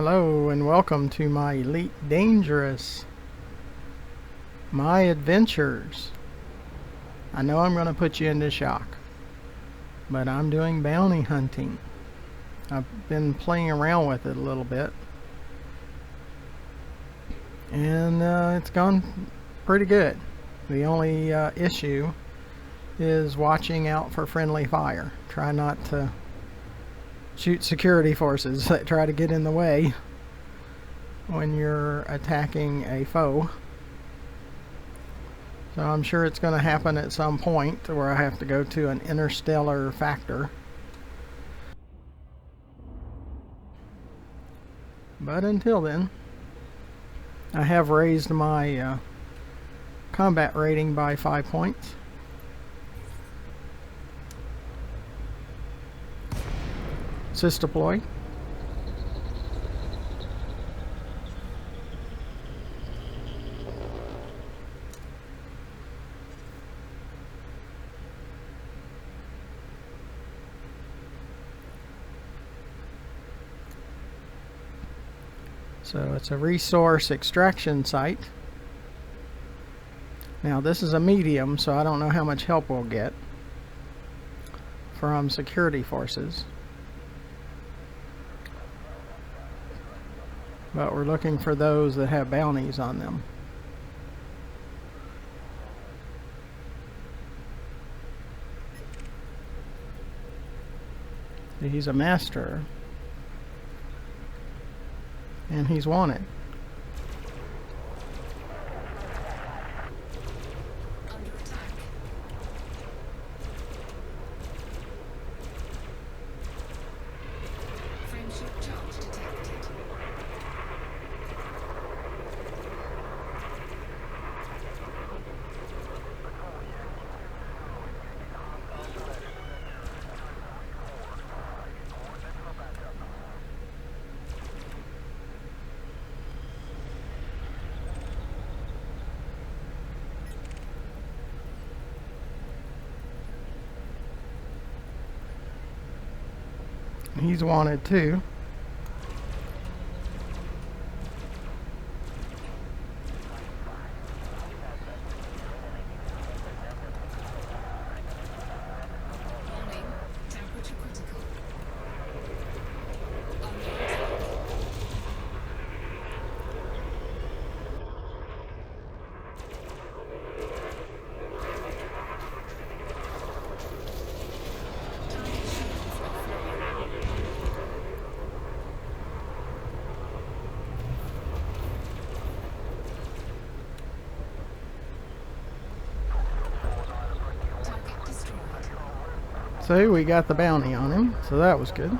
Hello and welcome to my Elite Dangerous, my adventures. I know I'm going to put you into shock, but I'm doing bounty hunting. I've been playing around with it a little bit, and it's gone pretty good. The only issue is watching out for friendly fire. Try not to shoot security forces that try to get in the way when you're attacking a foe. So I'm sure it's going to happen at some point where I have to go to an interstellar factor. But until then, I have raised my combat rating by 5 points. Assist deploy. So it's a resource extraction site. Now this is a medium, so I don't know how much help we'll get from security forces. But we're looking for those that have bounties on them. He's a master, and he's wanted. He's wanted too. So we got the bounty on him, so that was good.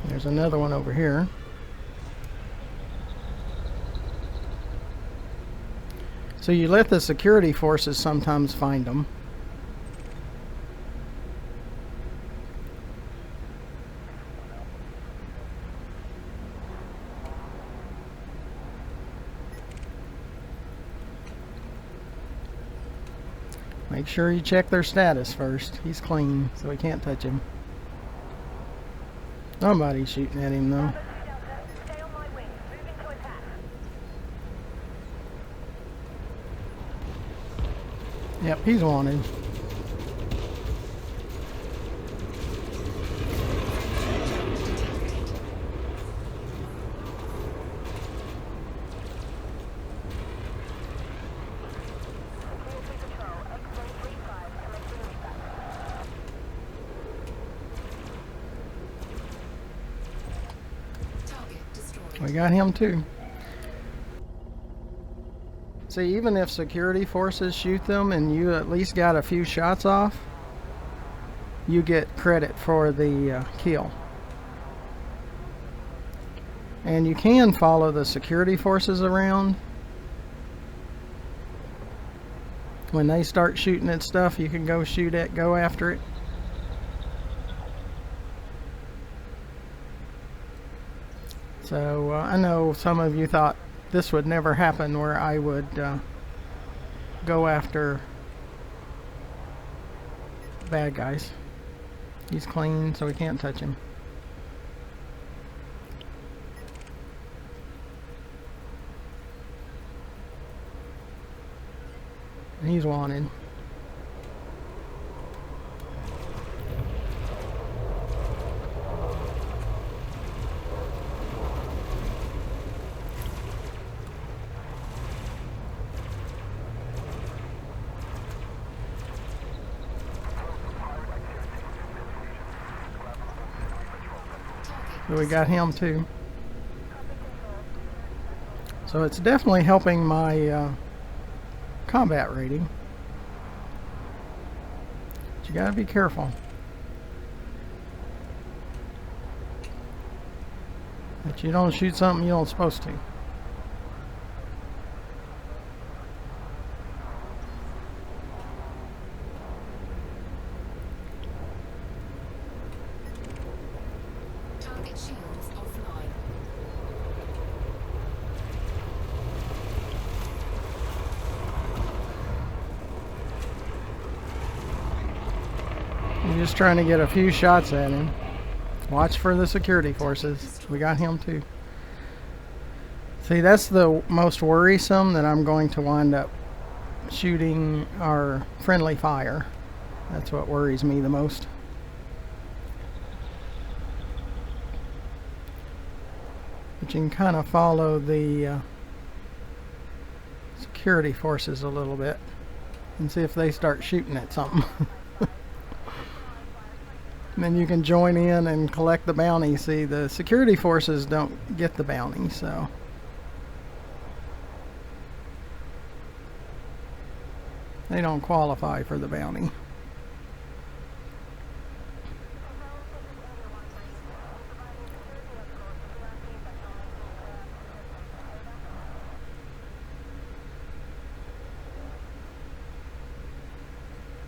There's another one over here. So you let the security forces sometimes find them. Make sure you check their status first. He's clean, so we can't touch him. Somebody's shooting at him though. Yep, he's wanted. We got him too. See, even if security forces shoot them and you at least got a few shots off, you get credit for the kill. And you can follow the security forces around. When they start shooting at stuff, you can go after it. So I know some of you thought this would never happen, where I would go after bad guys. He's clean, so we can't touch him. He's wanted. So we got him too. So it's definitely helping my combat rating. But you gotta be careful that you don't shoot something you don't supposed to. Target shields offline. I'm just trying to get a few shots at him. Watch for the security forces. We got him too. See, that's the most worrisome, that I'm going to wind up shooting our friendly fire. That's what worries me the most. But you can kind of follow the security forces a little bit and see if they start shooting at something. And then you can join in and collect the bounty. See, the security forces don't get the bounty, so they don't qualify for the bounty.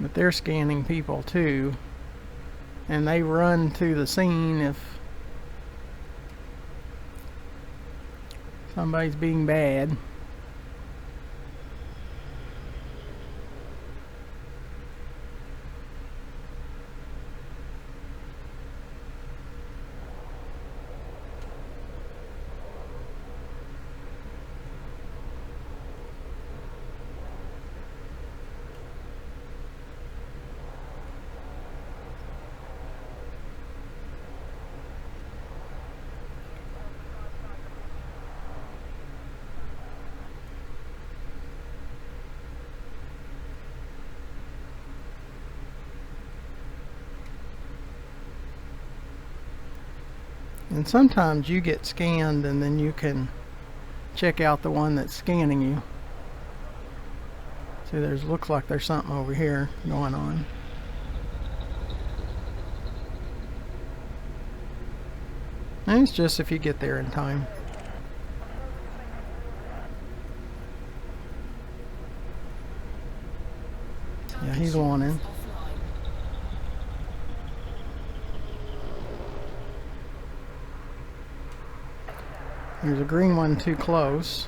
But they're scanning people too, and they run to the scene if somebody's being bad. And sometimes you get scanned and then you can check out the one that's scanning you. See, looks like there's something over here going on. And it's just if you get there in time. Yeah, he's wanted. There's a green one too close.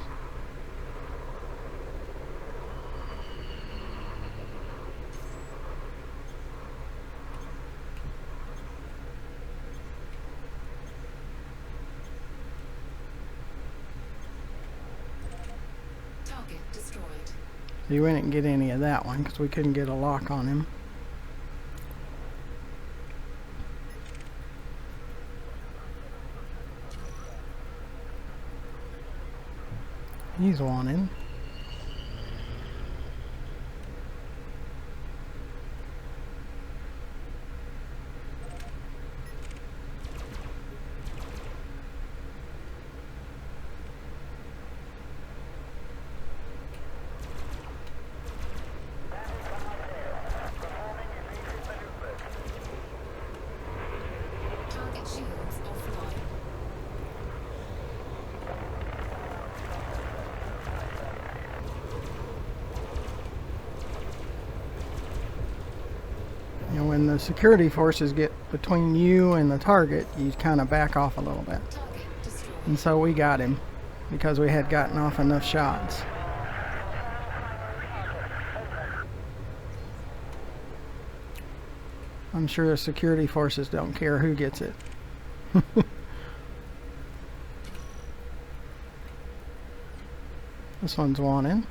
Target destroyed. See, we didn't get any of that one because we couldn't get a lock on him. He's wanted. Target shields offline. And when the security forces get between you and the target, you kind of back off a little bit. Target destroyed. And so we got him because we had gotten off enough shots. I'm sure the security forces don't care who gets it. This one's wanted.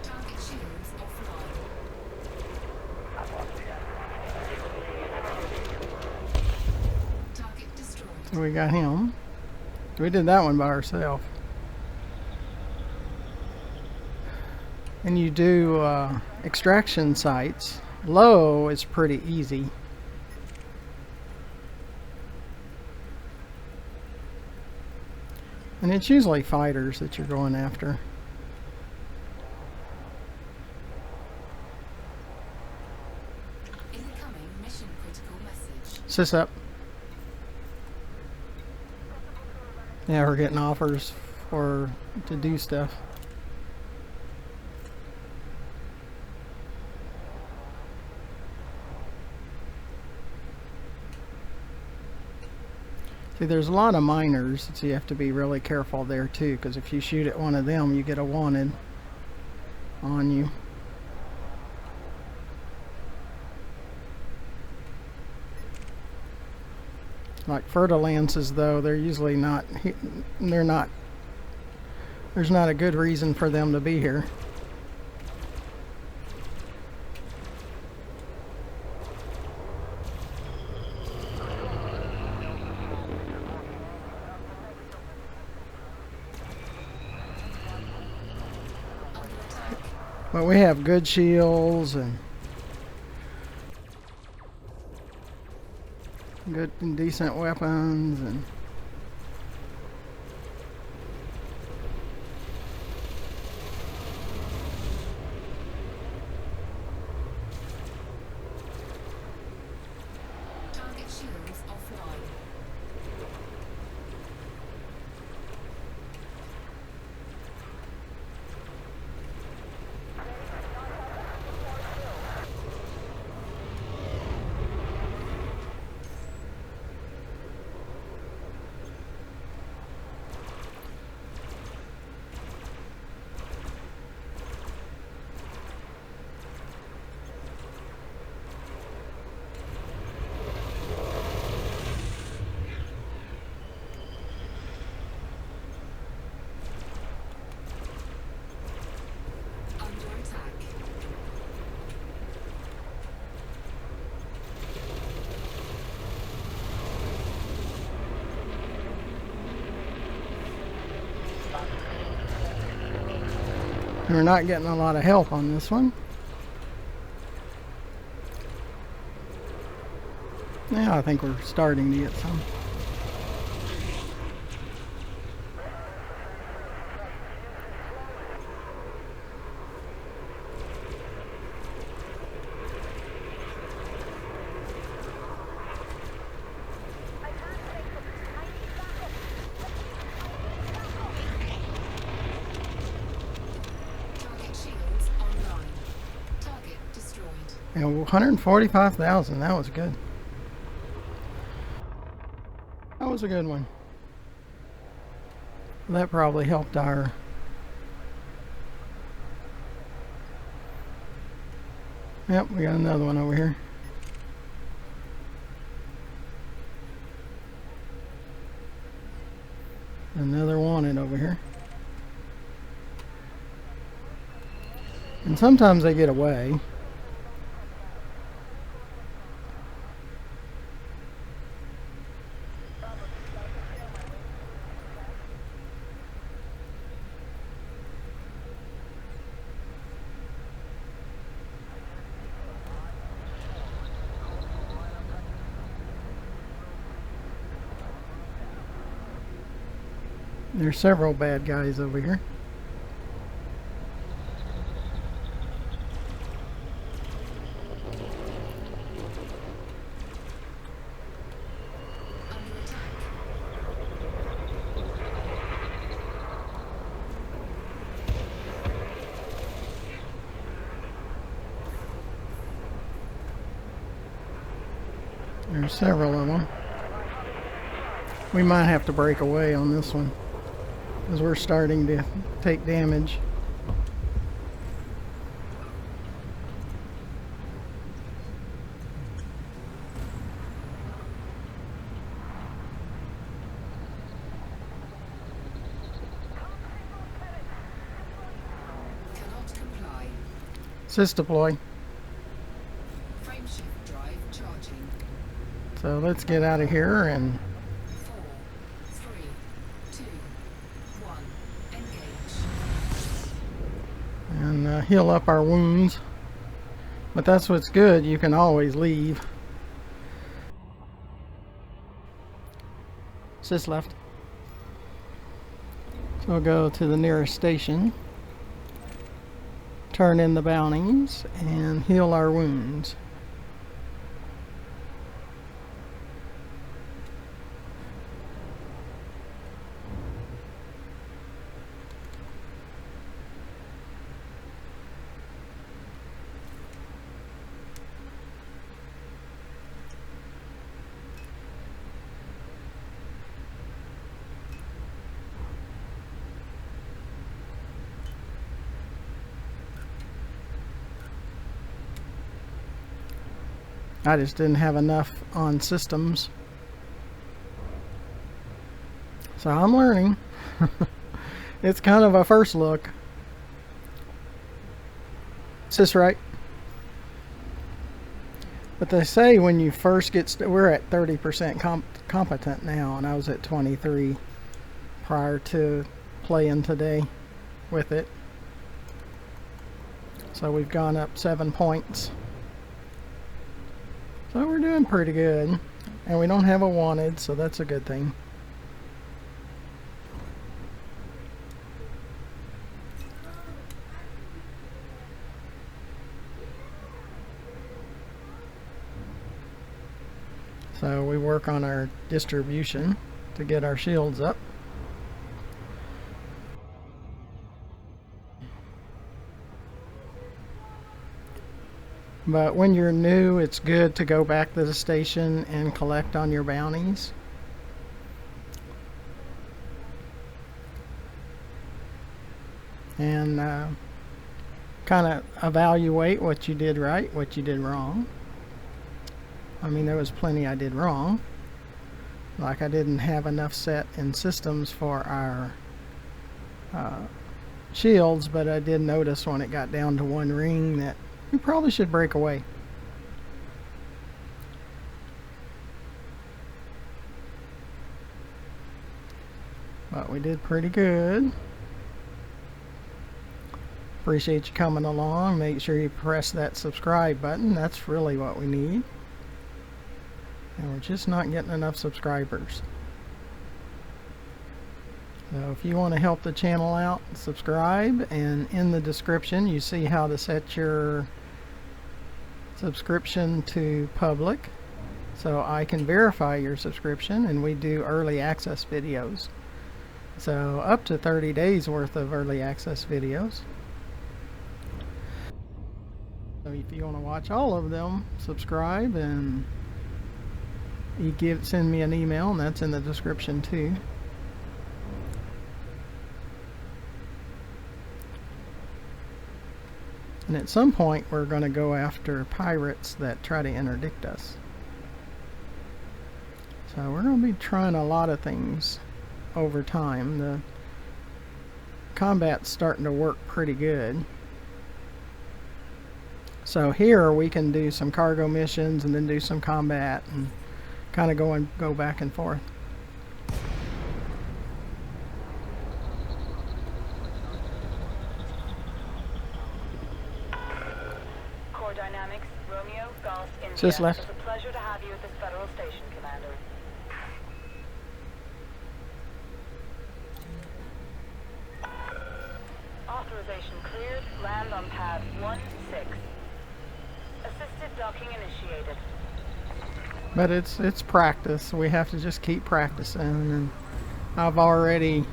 Target shields offline. Target destroyed. So we got him. We did that one by ourselves. And you do extraction sites. Low is pretty easy. And it's usually fighters that you're going after. Incoming mission critical message. Sys up. Yeah, we're getting offers to do stuff. See, there's a lot of miners, so you have to be really careful there too, because if you shoot at one of them, you get a wanted on you. Like Fertilances, though, they're usually not. They're not. There's not a good reason for them to be here. But we have good shields and good and decent weapons and Target shields offline. Under attack. we're not getting a lot of help on this one. Yeah, I think we're starting to get some. Target shields online. Target destroyed. And 145,000, that was good. That was a good one. That probably helped our... Yep, we got another one over here. Another wanted over here. And sometimes they get away. There's several bad guys over here. Under attack. There's several of them. We might have to break away on this one because we're starting to take damage. Cannot comply. Sys deploy. Frameshift drive charging. So let's get out of here and 4, 3, 2, 1. Engage. heal up our wounds. But that's what's good. You can always leave. Sys left. So we'll go to the nearest station, turn in the bounties, and heal our wounds. I just didn't have enough on systems. So I'm learning. It's kind of a first look. Sys right. But they say when you first get we're at 30% competent now, and I was at 23 prior to playing today with it. So we've gone up 7 points. So we're doing pretty good, and we don't have a wanted, so that's a good thing. So we work on our distribution to get our shields up. But when you're new, it's good to go back to the station and collect on your bounties. And kind of evaluate what you did right, what you did wrong. I mean, there was plenty I did wrong. Like I didn't have enough set in systems for our shields, but I did notice when it got down to one ring that we probably should break away. But we did pretty good. Appreciate you coming along. Make sure you press that subscribe button. That's really what we need. And we're just not getting enough subscribers. So if you want to help the channel out, subscribe, and in the description you see how to set your subscription to public so I can verify your subscription, and we do early access videos. So up to 30 days worth of early access videos. So if you want to watch all of them, subscribe, and you send me an email, and that's in the description too. And at some point we're going to go after pirates that try to interdict us. So we're going to be trying a lot of things over time. The combat's starting to work pretty good. So here we can do some cargo missions and then do some combat and kind of go back and forth. Dynamics, Romeo, Golf, India. Just left. It's a pleasure to have you at this Federal Station, Commander. Authorization cleared. Land on pad 1-6. Assisted docking initiated. But it's practice. We have to just keep practicing. And I've already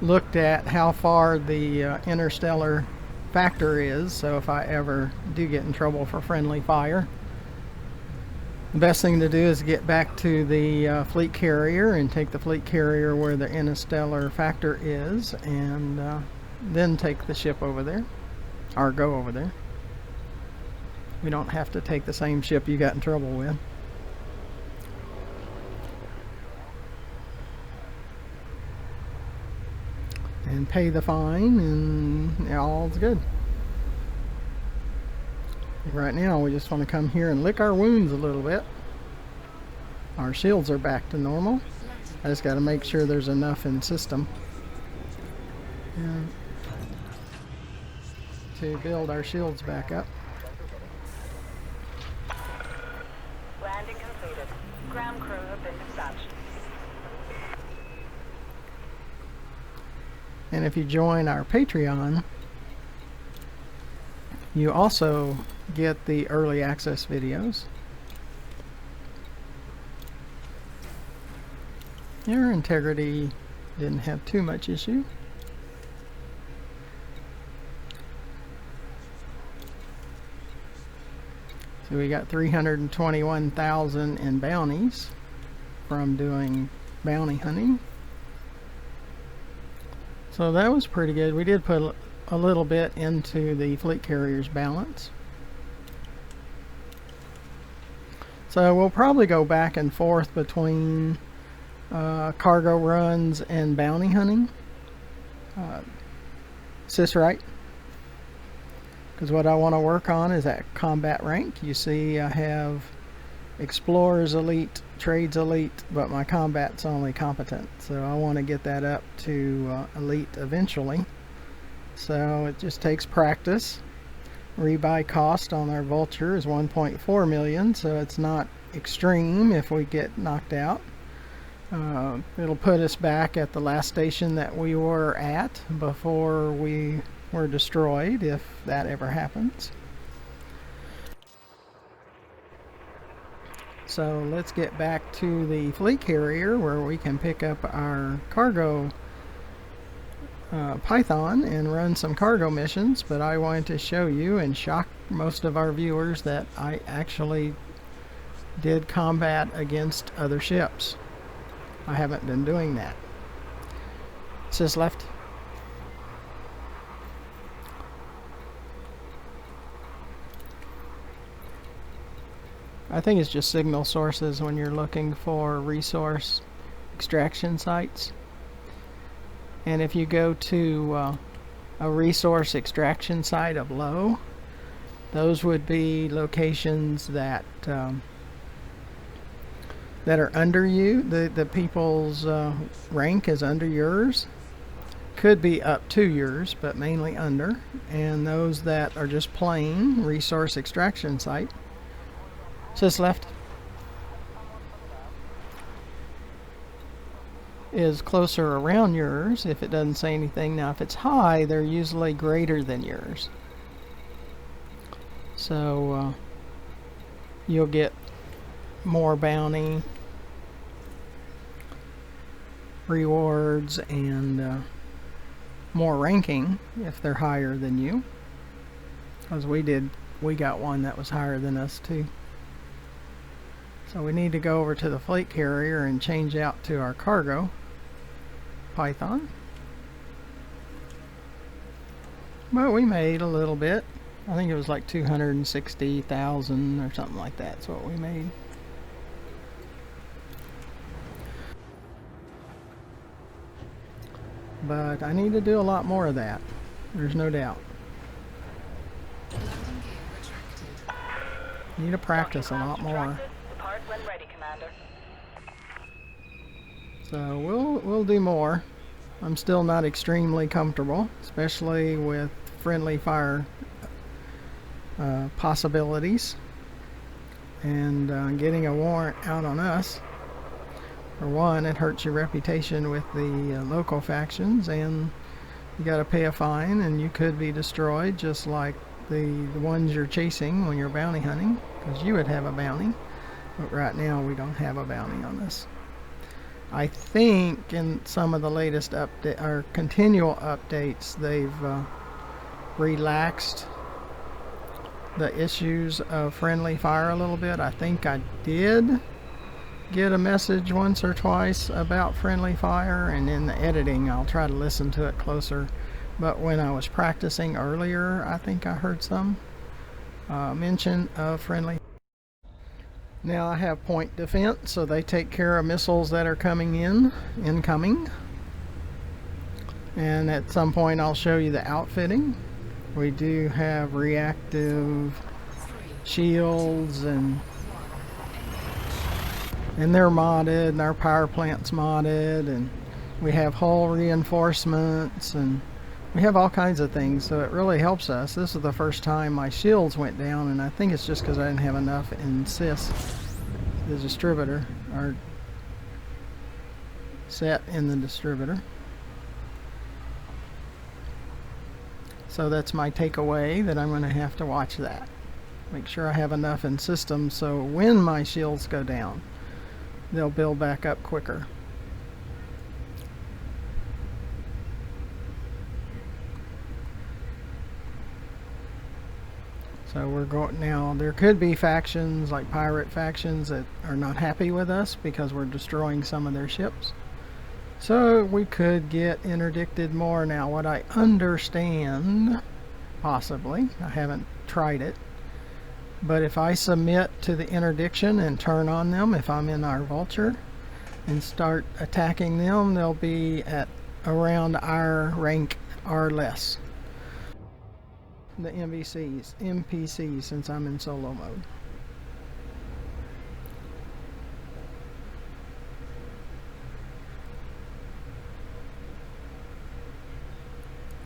looked at how far the interstellar factor is, so if I ever do get in trouble for friendly fire, The best thing to do is get back to the fleet carrier and take the fleet carrier where the interstellar factor is, and then take the ship over there, or go over there. We don't have to take the same ship you got in trouble with. And pay the fine, and all's good. Right now we just want to come here and lick our wounds a little bit. Our shields are back to normal. I just got to make sure there's enough in system to build our shields back up. Landing completed. Ground crew have been dispatched. And if you join our Patreon, you also get the early access videos. Your integrity didn't have too much issue. So we got 321,000 in bounties from doing bounty hunting. So that was pretty good. We did put a little bit into the fleet carrier's balance. So we'll probably go back and forth between cargo runs and bounty hunting. Sis, right? Because what I want to work on is that combat rank. You see I have Explorers Elite, Trades Elite, but my combat's only competent. So I want to get that up to Elite eventually. So it just takes practice. Rebuy cost on our Vulture is 1.4 million, so it's not extreme if we get knocked out. It'll put us back at the last station that we were at before we were destroyed, if that ever happens. So let's get back to the fleet carrier where we can pick up our cargo Python and run some cargo missions. But I wanted to show you and shock most of our viewers that I actually did combat against other ships. I haven't been doing that. Sis left. I think it's just signal sources when you're looking for resource extraction sites. And if you go to a resource extraction site of low, those would be locations that that are under you. The people's rank is under yours. Could be up to yours, but mainly under. And those that are just plain resource extraction site. Sis left. Is closer around yours if it doesn't say anything. Now if it's high, they're usually greater than yours. So you'll get more bounty rewards and more ranking if they're higher than you, because we got one that was higher than us too. So we need to go over to the fleet carrier and change out to our cargo Python. Well, we made a little bit. I think it was like 260,000 or something like that. That's what we made. But I need to do a lot more of that. There's no doubt. Need to practice a lot more. Depart when ready, Commander. So we'll do more. I'm still not extremely comfortable, especially with friendly fire possibilities and getting a warrant out on us. For one, it hurts your reputation with the local factions, and you got to pay a fine, and you could be destroyed just like the ones you're chasing when you're bounty hunting, because you would have a bounty. But right now we don't have a bounty on this. I think in some of the latest update or continual updates, they've relaxed the issues of friendly fire a little bit. I think I did get a message once or twice about friendly fire, and in the editing I'll try to listen to it closer. But when I was practicing earlier, I think I heard some mention of friendly. Now I have point defense, so they take care of missiles that are coming incoming. And at some point I'll show you the outfitting. We do have reactive shields, and they're modded, and our power plant's modded, and we have hull reinforcements, and we have all kinds of things, so it really helps us. This is the first time my shields went down, and I think it's just because I didn't have enough in CIS, the distributor, or set in the distributor. So that's my takeaway, that I'm going to have to watch that. Make sure I have enough in system so when my shields go down, they'll build back up quicker. So we're going now. There could be factions, like pirate factions, that are not happy with us because we're destroying some of their ships. So we could get interdicted more. Now, what I understand, possibly, I haven't tried it, but if I submit to the interdiction and turn on them, if I'm in our vulture and start attacking them, they'll be at around our rank or less. The NPCs, since I'm in solo mode.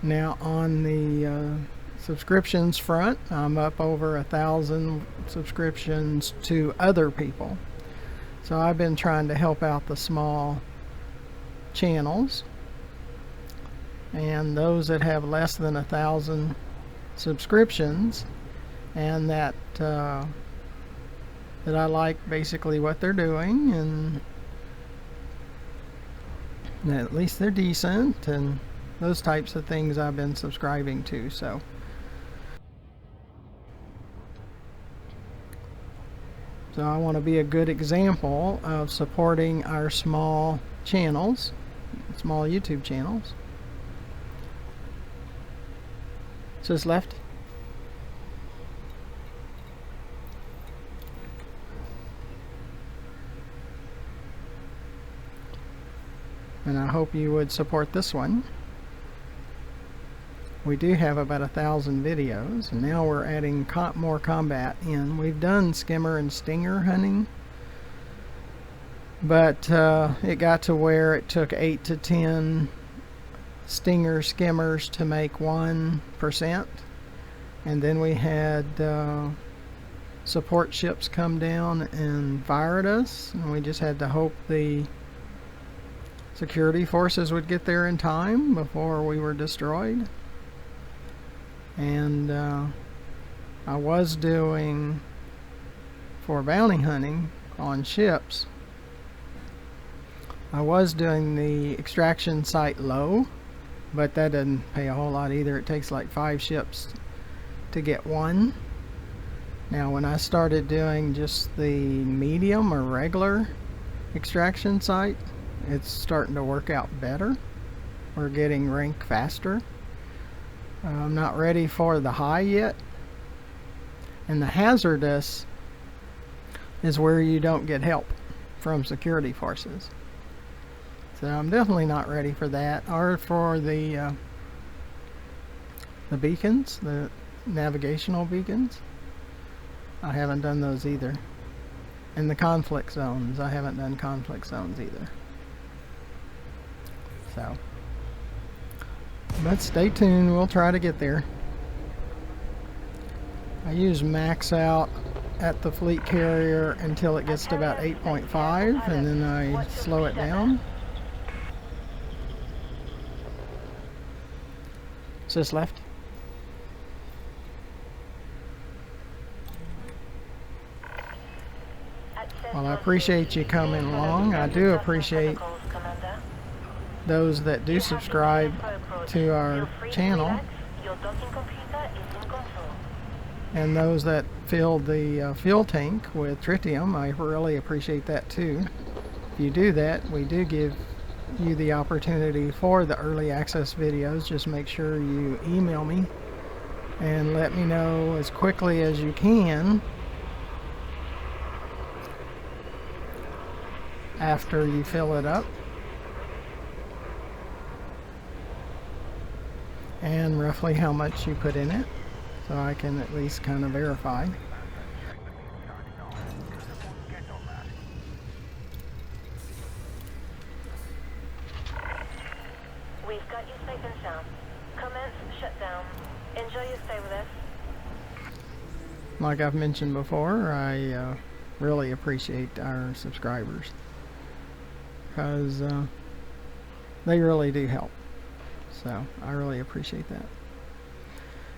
Now on the subscriptions front, I'm up over 1,000 subscriptions to other people. So I've been trying to help out the small channels, and those that have less than 1,000 subscriptions, and that I like basically what they're doing, and at least they're decent, and those types of things I've been subscribing to. So I want to be a good example of supporting our small channels, small YouTube channels. Says left. And I hope you would support this one. We do have about 1,000 videos, and now we're adding more combat in. We've done skimmer and stinger hunting, but it got to where it took 8 to 10 stinger skimmers to make 1%, and then we had support ships come down and fire at us, and we just had to hope the security forces would get there in time before we were destroyed. And I was doing, for bounty hunting on ships, I was doing the extraction site low, but that doesn't pay a whole lot either. It takes like 5 ships to get one. Now when I started doing just the medium or regular extraction site, it's starting to work out better. We're getting rank faster. I'm not ready for the high yet. And the hazardous is where you don't get help from security forces. So I'm definitely not ready for that, or for the beacons, the navigational beacons. I haven't done those either. And the conflict zones, I haven't done conflict zones either. So, but stay tuned, we'll try to get there. I use max out at the fleet carrier until it gets to about 8.5, and then I slow it down. Is this left? Well, I appreciate you coming along. I do appreciate those that do subscribe to our channel. And those that filled the fuel tank with tritium, I really appreciate that too. If you do that, we do give you the opportunity for the early access videos. Just make sure you email me and let me know as quickly as you can after you fill it up, and roughly how much you put in it, so I can at least kind of verify. We've got you safe and sound. Commence shutdown. Enjoy your stay with us. Like I've mentioned before, I really appreciate our subscribers, because they really do help. So I really appreciate that.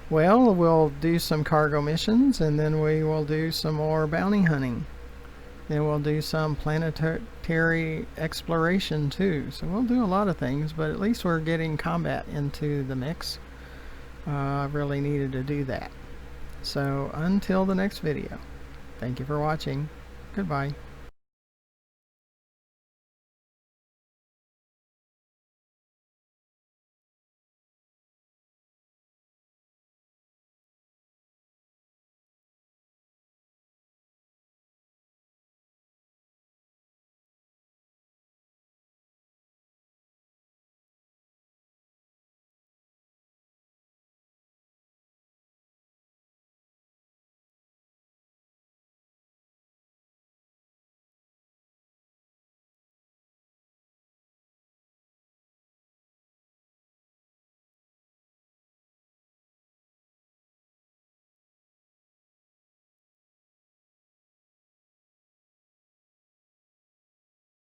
Well, we'll do some cargo missions, and then we will do some more bounty hunting. Then we'll do some planetary exploration too. So we'll do a lot of things, but at least we're getting combat into the mix. I really needed to do that. So until the next video, thank you for watching. Goodbye.